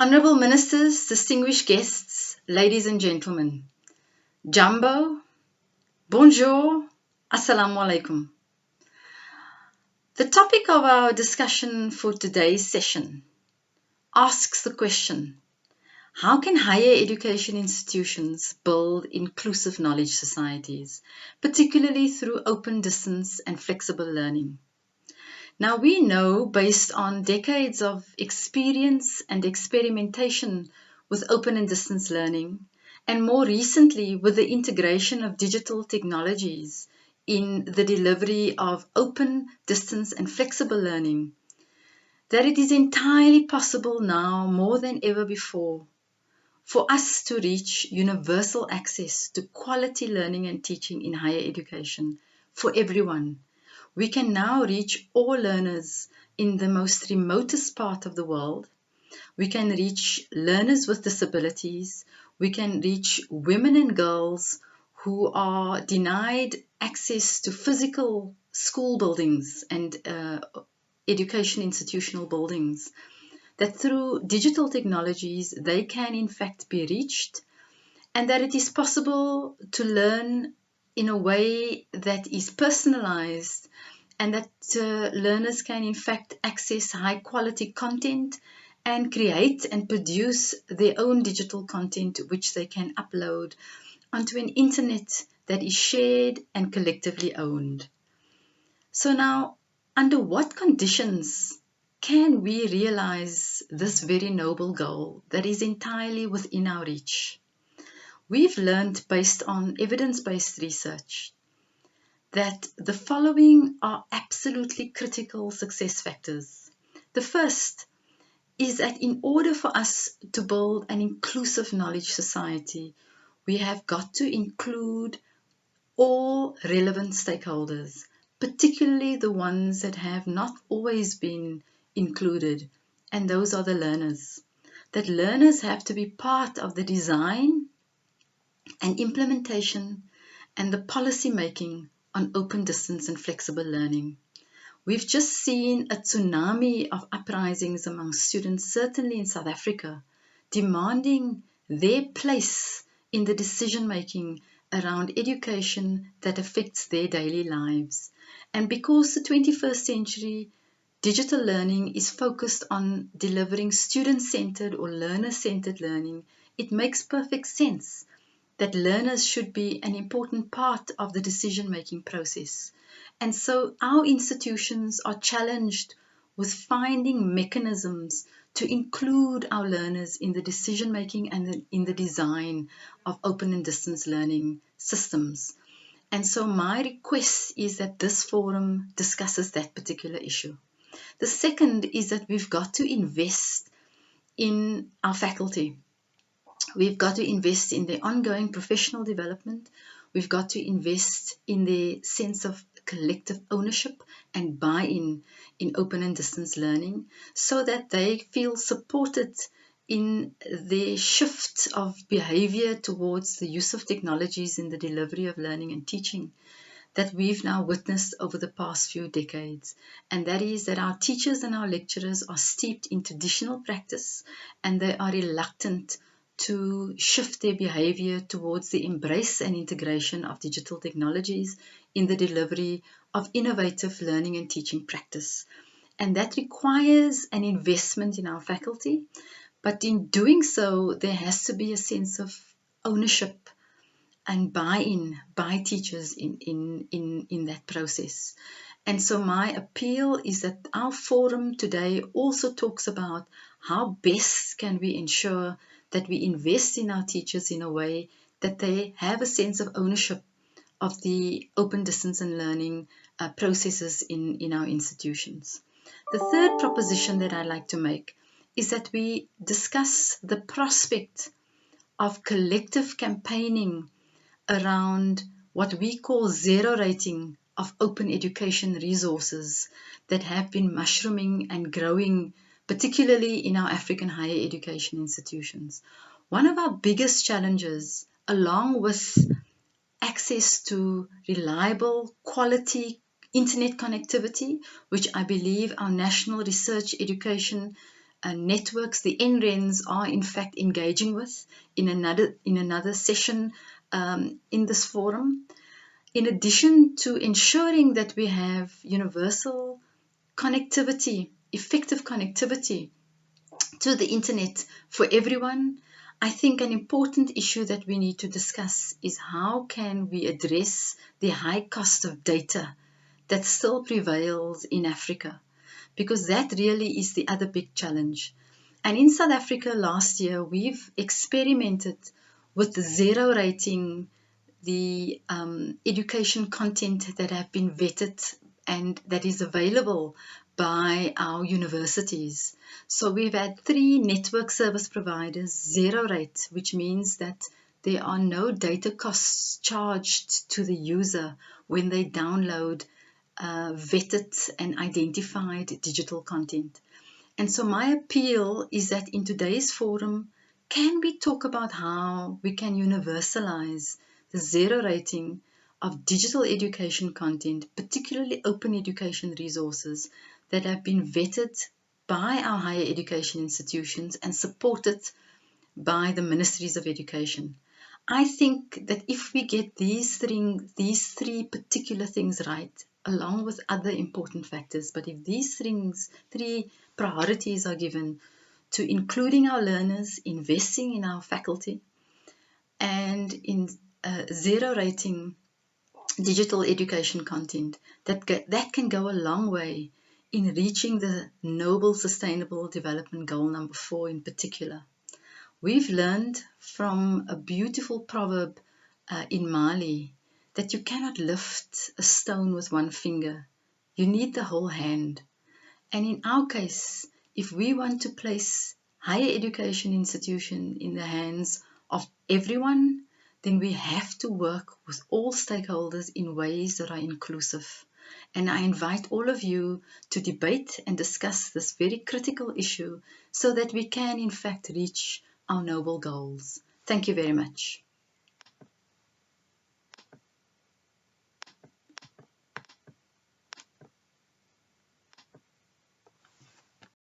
Honourable Ministers, distinguished guests, ladies and gentlemen, Jambo, bonjour, assalamu alaikum. The topic of our discussion for today's session asks the question, how can higher education institutions build inclusive knowledge societies, particularly through open distance and flexible learning? Now we know, based on decades of experience and experimentation with open and distance learning, and more recently with the integration of digital technologies in the delivery of open, distance and flexible learning, that it is entirely possible now more than ever before for us to reach universal access to quality learning and teaching in higher education for everyone. We can now reach all learners in the most remotest part of the world. We can reach learners with disabilities. We can reach women and girls who are denied access to physical school buildings and education institutional buildings. That through digital technologies, they can in fact be reached, and that it is possible to learn in a way that is personalized, and that learners can in fact access high quality content and create and produce their own digital content which they can upload onto an internet that is shared and collectively owned. So now, under what conditions can we realize this very noble goal that is entirely within our reach? We've learned, based on evidence-based research, that the following are absolutely critical success factors. The first is that in order for us to build an inclusive knowledge society, we have got to include all relevant stakeholders, particularly the ones that have not always been included, and those are the learners. That learners have to be part of the design and implementation and the policy making on open distance and flexible learning. We've just seen a tsunami of uprisings among students, certainly in South Africa, demanding their place in the decision making around education that affects their daily lives. And because the 21st century digital learning is focused on delivering student-centered or learner-centered learning, it makes perfect sense that learners should be an important part of the decision-making process. And so our institutions are challenged with finding mechanisms to include our learners in the decision-making and in the design of open and distance learning systems. And so my request is that this forum discusses that particular issue. The second is that we've got to invest in our faculty. We've got to invest in their ongoing professional development. We've got to invest in their sense of collective ownership and buy-in in open and distance learning so that they feel supported in their shift of behavior towards the use of technologies in the delivery of learning and teaching that we've now witnessed over the past few decades. And that is that our teachers and our lecturers are steeped in traditional practice and they are reluctant to shift their behavior towards the embrace and integration of digital technologies in the delivery of innovative learning and teaching practice. And that requires an investment in our faculty, but in doing so, there has to be a sense of ownership and buy-in by teachers in that process. And so my appeal is that our forum today also talks about how best can we ensure that we invest in our teachers in a way that they have a sense of ownership of the open distance and learning processes in our institutions. The third proposition that I'd like to make is that we discuss the prospect of collective campaigning around what we call zero rating of open education resources that have been mushrooming and growing, particularly in our African higher education institutions. One of our biggest challenges, along with access to reliable, quality internet connectivity, which I believe our National Research Education networks the NRENs are in fact engaging with in another session in this forum. In addition to ensuring that we have universal connectivity, effective connectivity to the internet for everyone, I think an important issue that we need to discuss is how can we address the high cost of data that still prevails in Africa, because that really is the other big challenge. And in South Africa last year, we've experimented with zero rating the education content that have been vetted and that is available by our universities. So we've had 3 network service providers zero rate, which means that there are no data costs charged to the user when they download vetted and identified digital content. And so my appeal is that in today's forum, can we talk about how we can universalize the zero rating of digital education content, particularly open education resources that have been vetted by our higher education institutions and supported by the ministries of education. I think that if we get these 3 particular things right, along with other important factors, but if these 3 priorities are given to including our learners, investing in our faculty, and in zero rating digital education content, that can go a long way in reaching the Noble Sustainable Development Goal number 4 in particular. We've learned from a beautiful proverb in Mali that you cannot lift a stone with one finger. You need the whole hand. And in our case, if we want to place higher education institution in the hands of everyone, then we have to work with all stakeholders in ways that are inclusive. And I invite all of you to debate and discuss this very critical issue so that we can in fact reach our noble goals. Thank you very much.